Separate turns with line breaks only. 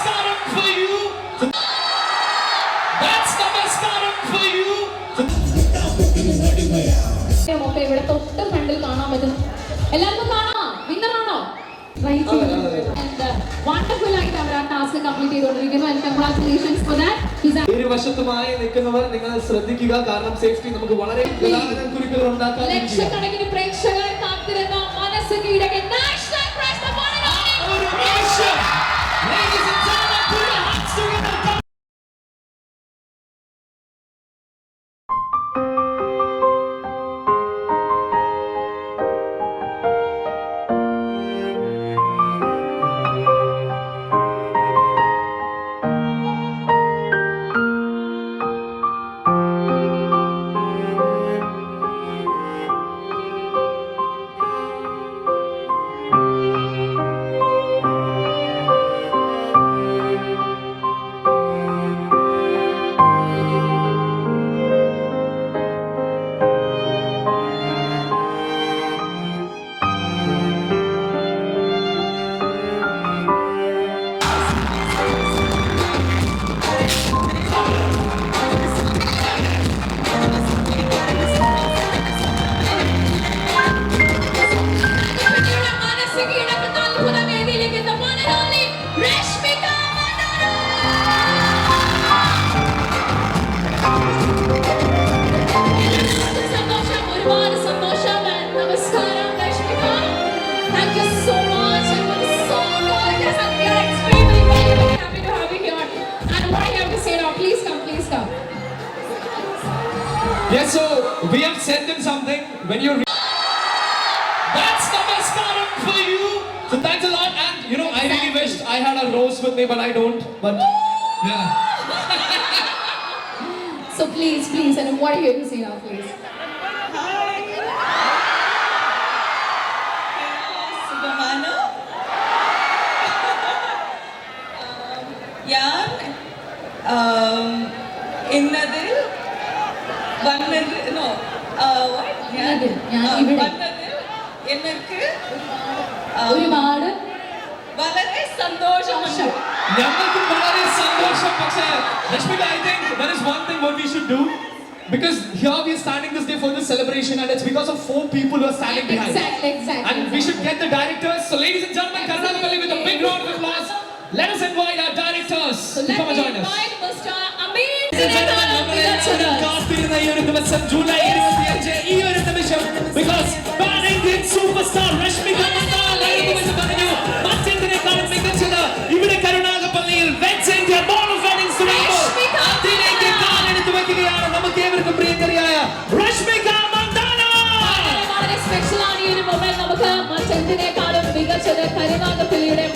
namaskaram for you. That's namaskaram for you.
ഒക്കെ ഇവിടെ തൊട്ട് ഫ്രണ്ടിൽ കാണാൻ പറ്റും. എല്ലാവർക്കും കാണാം. വിന്നറാണോ? വണ്ടർഫുൾ ആയിട്ട് അവർ ആ ടാസ്ക് കംപ്ലീറ്റ് ചെയ്തുകൊണ്ടിരിക്കുന്നു. And congratulations for that.
ഇരുവശത്തുമായി നിൽക്കുന്നവർ നിങ്ങൾ ശ്രദ്ധിക്കുക, കാരണം സേഫ്റ്റി നമുക്ക് വളരെ കുരുക്കുകൾ ഉണ്ടാക്കാൻ.
ലക്ഷക്കണക്കിന് പ്രേക്ഷകരെ കാത്തിരുന്ന മനസ്സ് കീഴടക്കിയ national praise the one and only
Ladies and gentlemen, put your hands together. Yes, so we have sent them something. When you that's namaskaram for you. So thanks a lot, and you know I really wished I had a rose with me, but I don't. But yeah.
So please, and what are you going to say now, please?
ഇന്നതിൽ വന്നത് എനിക്ക്
ഒരുപാട്
വളരെ സന്തോഷമുണ്ട്.
ഞങ്ങൾക്ക് വളരെ സന്തോഷം. പക്ഷേ Rashmika, I think there is one thing what we should do, because here we are standing this day for this celebration, and it's because of 4 people who are standing behind.
Exactly.
And we should get the directors. So ladies and gentlemen, Karnataka with a big round of applause. Let us invite our directors to come and join us.
Mr. Amin.
കാത്തിരുന്ന ഈ ഒരു ദിവസം July 25 ഈ ഒരു നിമിഷം, because pan Indian superstar Rashmika Mandanna എന്ന് പറഞ്ഞു മറ്റെന്തിനേക്കാളും മികച്ചത് ഇവിടെ കരുനാഗപ്പള്ളിയിൽ വെച്ച് ഇന്ത്യ മോൾ ഓഫ് വെഡിങ്സ് അതിലേക്ക് കാലെടുത്ത് വയ്ക്കുകയാണ് നമുക്ക് ഏവർക്കും പ്രിയങ്കരിയായ Rashmika Mandanna.
വളരെ സ്പെഷ്യൽ ആണ് ഈ ഒരു മൊമെന്റ്. നമുക്ക് മറ്റെന്തിനേക്കാളും മികച്ചത് കരുനാഗപ്പള്ളിയുടെ